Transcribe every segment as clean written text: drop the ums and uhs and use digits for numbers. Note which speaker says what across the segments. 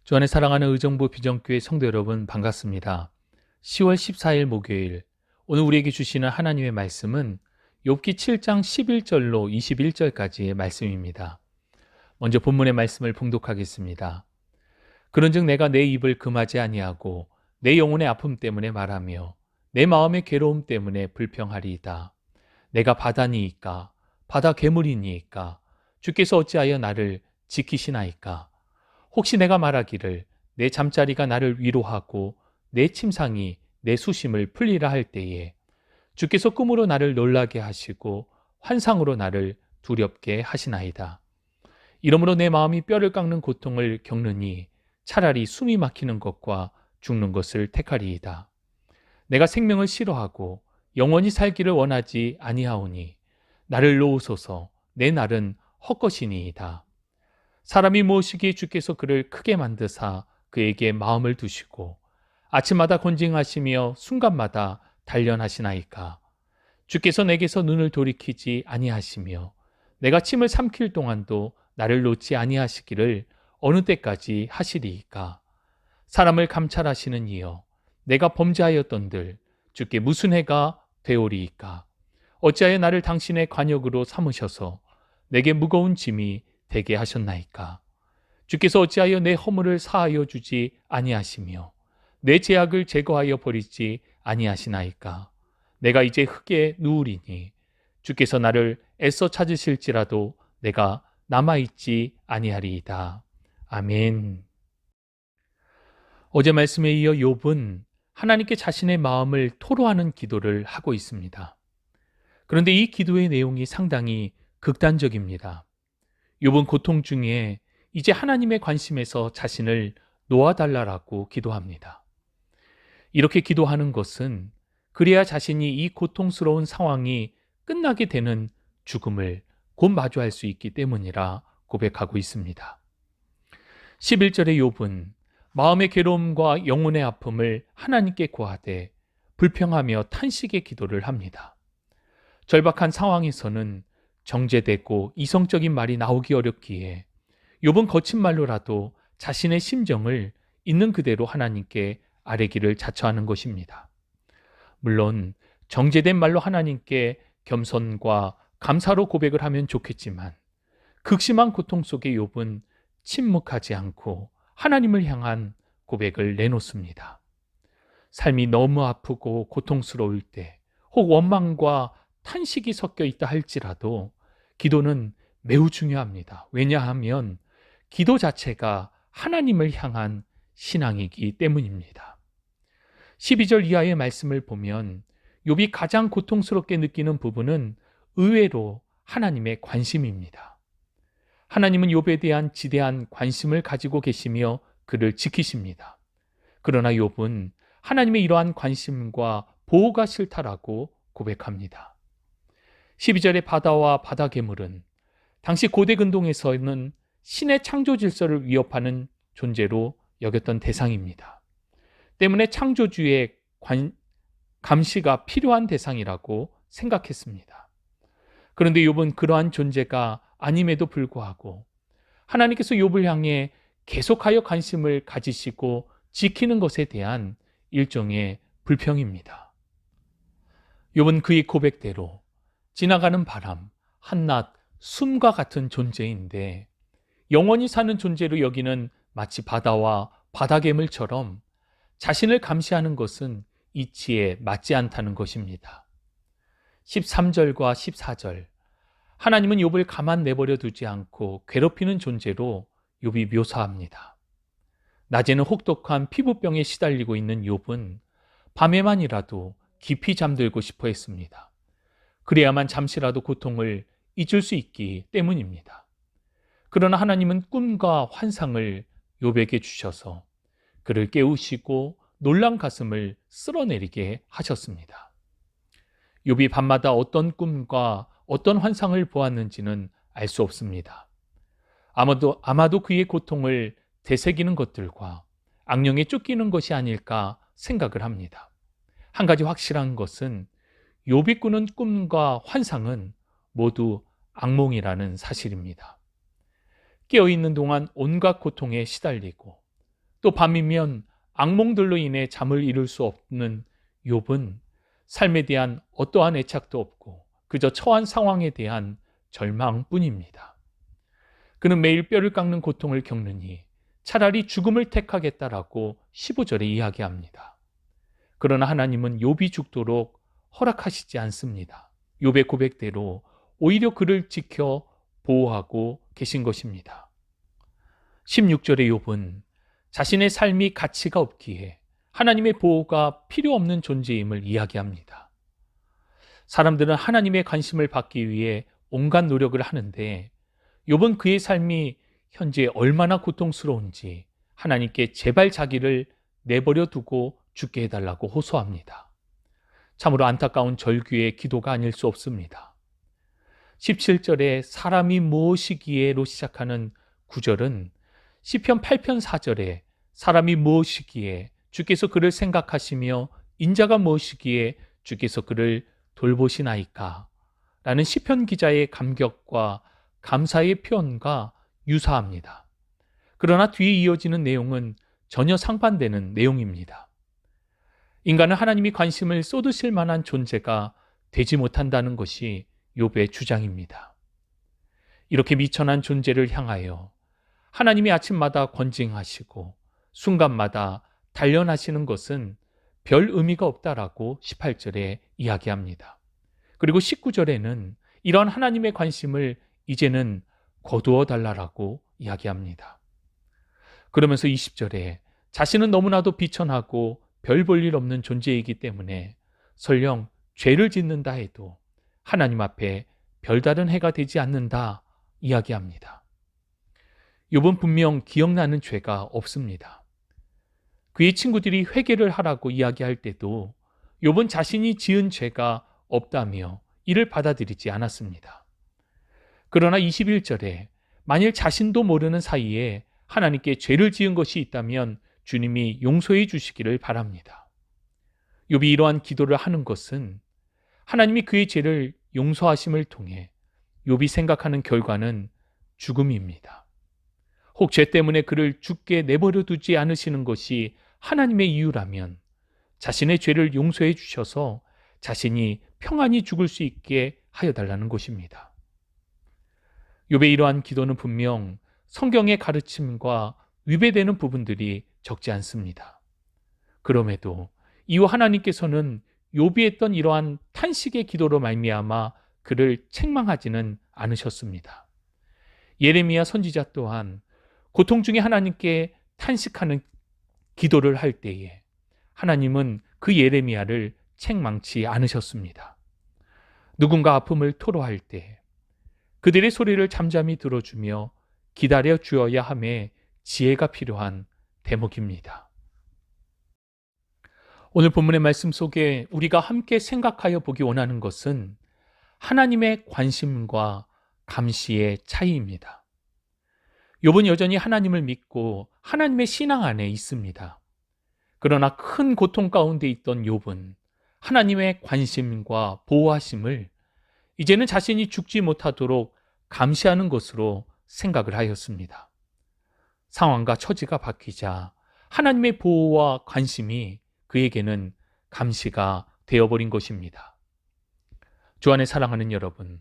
Speaker 1: 주 안에 사랑하는 의정부 비전교회 성도 여러분 반갑습니다. 10월 14일 목요일, 오늘 우리에게 주시는 하나님의 말씀은 욥기 7장 11절로 21절까지의 말씀입니다. 먼저 본문의 말씀을 봉독하겠습니다. 그런즉 내가 내 입을 금하지 아니하고 내 영혼의 아픔 때문에 말하며 내 마음의 괴로움 때문에 불평하리이다. 내가 바다니이까 바다 괴물이니이까 주께서 어찌하여 나를 지키시나이까. 혹시 내가 말하기를 내 잠자리가 나를 위로하고 내 침상이 내 수심을 풀리라 할 때에 주께서 꿈으로 나를 놀라게 하시고 환상으로 나를 두렵게 하시나이다. 이러므로 내 마음이 뼈를 깎는 고통을 겪느니 차라리 숨이 막히는 것과 죽는 것을 택하리이다. 내가 생명을 싫어하고 영원히 살기를 원하지 아니하오니 나를 놓으소서. 내 날은 헛것이니이다. 사람이 무엇이기에 주께서 그를 크게 만드사 그에게 마음을 두시고 아침마다 권징하시며 순간마다 단련하시나이까. 주께서 내게서 눈을 돌이키지 아니하시며 내가 침을 삼킬 동안도 나를 놓지 아니하시기를 어느 때까지 하시리이까. 사람을 감찰하시는 이여, 내가 범죄하였던들 주께 무슨 해가 되오리이까. 어찌하여 나를 당신의 관역으로 삼으셔서 내게 무거운 짐이 되게 하셨나이까. 주께서 어찌하여 내 허물을 사하여 주지 아니하시며 내 죄악을 제거하여 버리지 아니하시나이까. 내가 이제 흙에 누우리니 주께서 나를 애써 찾으실지라도 내가 남아있지 아니하리이다. 아멘. 어제 말씀에 이어 욥은 하나님께 자신의 마음을 토로하는 기도를 하고 있습니다. 그런데 이 기도의 내용이 상당히 극단적입니다. 욥은 고통 중에 이제 하나님의 관심에서 자신을 놓아달라고 기도합니다. 이렇게 기도하는 것은 그래야 자신이 이 고통스러운 상황이 끝나게 되는 죽음을 곧 마주할 수 있기 때문이라 고백하고 있습니다. 11절의 욥은 마음의 괴로움과 영혼의 아픔을 하나님께 고하되 불평하며 탄식의 기도를 합니다. 절박한 상황에서는 정제되고 이성적인 말이 나오기 어렵기에 욥은 거친 말로라도 자신의 심정을 있는 그대로 하나님께 아뢰기를 자처하는 것입니다. 물론 정제된 말로 하나님께 겸손과 감사로 고백을 하면 좋겠지만 극심한 고통 속에 욥은 침묵하지 않고 하나님을 향한 고백을 내놓습니다. 삶이 너무 아프고 고통스러울 때, 혹 원망과 탄식이 섞여 있다 할지라도 기도는 매우 중요합니다. 왜냐하면 기도 자체가 하나님을 향한 신앙이기 때문입니다. 12절 이하의 말씀을 보면 욥이 가장 고통스럽게 느끼는 부분은 의외로 하나님의 관심입니다. 하나님은 욥에 대한 지대한 관심을 가지고 계시며 그를 지키십니다. 그러나 욥은 하나님의 이러한 관심과 보호가 싫다라고 고백합니다. 12절의 바다와 바다 괴물은 당시 고대 근동에서는 신의 창조 질서를 위협하는 존재로 여겼던 대상입니다. 때문에 창조주의 감시가 필요한 대상이라고 생각했습니다. 그런데 욥은 그러한 존재가 아님에도 불구하고 하나님께서 욥을 향해 계속하여 관심을 가지시고 지키는 것에 대한 일종의 불평입니다. 욥은 그의 고백대로 지나가는 바람, 한낮, 숨과 같은 존재인데 영원히 사는 존재로 여기는 마치 바다와 바다괴물처럼 자신을 감시하는 것은 이치에 맞지 않다는 것입니다. 13절과 14절, 하나님은 욥을 가만 내버려 두지 않고 괴롭히는 존재로 욥이 묘사합니다. 낮에는 혹독한 피부병에 시달리고 있는 욥은 밤에만이라도 깊이 잠들고 싶어 했습니다. 그래야만 잠시라도 고통을 잊을 수 있기 때문입니다. 그러나 하나님은 꿈과 환상을 욥에게 주셔서 그를 깨우시고 놀란 가슴을 쓸어내리게 하셨습니다. 욥이 밤마다 어떤 꿈과 어떤 환상을 보았는지는 알 수 없습니다. 아마도 그의 고통을 되새기는 것들과 악령에 쫓기는 것이 아닐까 생각을 합니다. 한 가지 확실한 것은 욥이 꾸는 꿈과 환상은 모두 악몽이라는 사실입니다. 깨어있는 동안 온갖 고통에 시달리고 또 밤이면 악몽들로 인해 잠을 이룰 수 없는 욥은 삶에 대한 어떠한 애착도 없고 그저 처한 상황에 대한 절망뿐입니다. 그는 매일 뼈를 깎는 고통을 겪느니 차라리 죽음을 택하겠다라고 15절에 이야기합니다. 그러나 하나님은 욥이 죽도록 허락하시지 않습니다. 욥의 고백대로 오히려 그를 지켜 보호하고 계신 것입니다. 16절의 욥은 자신의 삶이 가치가 없기에 하나님의 보호가 필요 없는 존재임을 이야기합니다. 사람들은 하나님의 관심을 받기 위해 온갖 노력을 하는데 욥은 그의 삶이 현재 얼마나 고통스러운지 하나님께 제발 자기를 내버려 두고 죽게 해달라고 호소합니다. 참으로 안타까운 절규의 기도가 아닐 수 없습니다. 17절에 사람이 무엇이기에로 시작하는 구절은 시편 8편 4절에 사람이 무엇이기에 주께서 그를 생각하시며 인자가 무엇이기에 주께서 그를 돌보시나이까 라는 시편 기자의 감격과 감사의 표현과 유사합니다. 그러나 뒤에 이어지는 내용은 전혀 상반되는 내용입니다. 인간은 하나님이 관심을 쏟으실 만한 존재가 되지 못한다는 것이 욥의 주장입니다. 이렇게 미천한 존재를 향하여 하나님이 아침마다 권징하시고 순간마다 단련하시는 것은 별 의미가 없다라고 18절에 이야기합니다. 그리고 19절에는 이런 하나님의 관심을 이제는 거두어 달라라고 이야기합니다. 그러면서 20절에 자신은 너무나도 비천하고 별 볼 일 없는 존재이기 때문에 설령 죄를 짓는다 해도 하나님 앞에 별다른 해가 되지 않는다 이야기합니다. 욥은 분명 기억나는 죄가 없습니다. 그의 친구들이 회개를 하라고 이야기할 때도 욥은 자신이 지은 죄가 없다며 이를 받아들이지 않았습니다. 그러나 21절에 만일 자신도 모르는 사이에 하나님께 죄를 지은 것이 있다면 주님이 용서해 주시기를 바랍니다. 욥이 이러한 기도를 하는 것은 하나님이 그의 죄를 용서하심을 통해 욥이 생각하는 결과는 죽음입니다. 혹 죄 때문에 그를 죽게 내버려 두지 않으시는 것이 하나님의 이유라면 자신의 죄를 용서해 주셔서 자신이 평안히 죽을 수 있게 하여 달라는 것입니다. 욥의 이러한 기도는 분명 성경의 가르침과 위배되는 부분들이 적지 않습니다. 그럼에도 이후 하나님께서는 욥이 했던 이러한 탄식의 기도로 말미암아 그를 책망하지는 않으셨습니다. 예레미야 선지자 또한 고통 중에 하나님께 탄식하는 기도를 할 때에 하나님은 그 예레미야를 책망치 않으셨습니다. 누군가 아픔을 토로할 때 그들의 소리를 잠잠히 들어주며 기다려 주어야 함에 지혜가 필요한 대목입니다. 오늘 본문의 말씀 속에 우리가 함께 생각하여 보기 원하는 것은 하나님의 관심과 감시의 차이입니다. 욥은 여전히 하나님을 믿고 하나님의 신앙 안에 있습니다. 그러나 큰 고통 가운데 있던 욥은 하나님의 관심과 보호하심을 이제는 자신이 죽지 못하도록 감시하는 것으로 생각을 하였습니다. 상황과 처지가 바뀌자 하나님의 보호와 관심이 그에게는 감시가 되어버린 것입니다. 주 안에 사랑하는 여러분,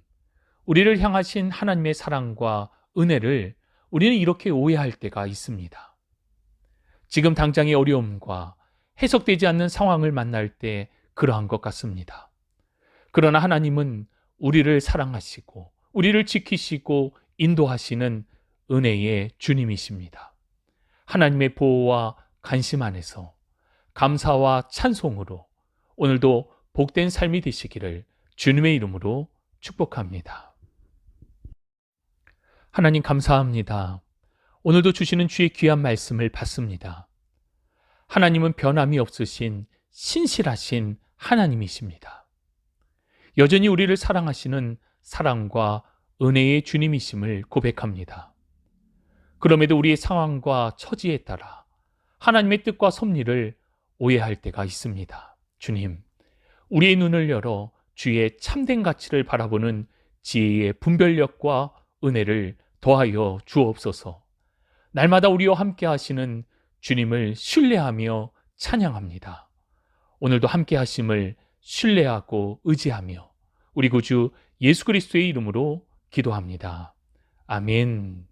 Speaker 1: 우리를 향하신 하나님의 사랑과 은혜를 우리는 이렇게 오해할 때가 있습니다. 지금 당장의 어려움과 해석되지 않는 상황을 만날 때 그러한 것 같습니다. 그러나 하나님은 우리를 사랑하시고 우리를 지키시고 인도하시는 은혜의 주님이십니다. 하나님의 보호와 관심 안에서 감사와 찬송으로 오늘도 복된 삶이 되시기를 주님의 이름으로 축복합니다. 하나님 감사합니다. 오늘도 주시는 주의 귀한 말씀을 받습니다. 하나님은 변함이 없으신 신실하신 하나님이십니다. 여전히 우리를 사랑하시는 사랑과 은혜의 주님이심을 고백합니다. 그럼에도 우리의 상황과 처지에 따라 하나님의 뜻과 섭리를 오해할 때가 있습니다. 주님, 우리의 눈을 열어 주의 참된 가치를 바라보는 지혜의 분별력과 은혜를 더하여 주옵소서. 날마다 우리와 함께 하시는 주님을 신뢰하며 찬양합니다. 오늘도 함께 하심을 신뢰하고 의지하며 우리 구주 예수 그리스도의 이름으로 기도합니다. 아멘.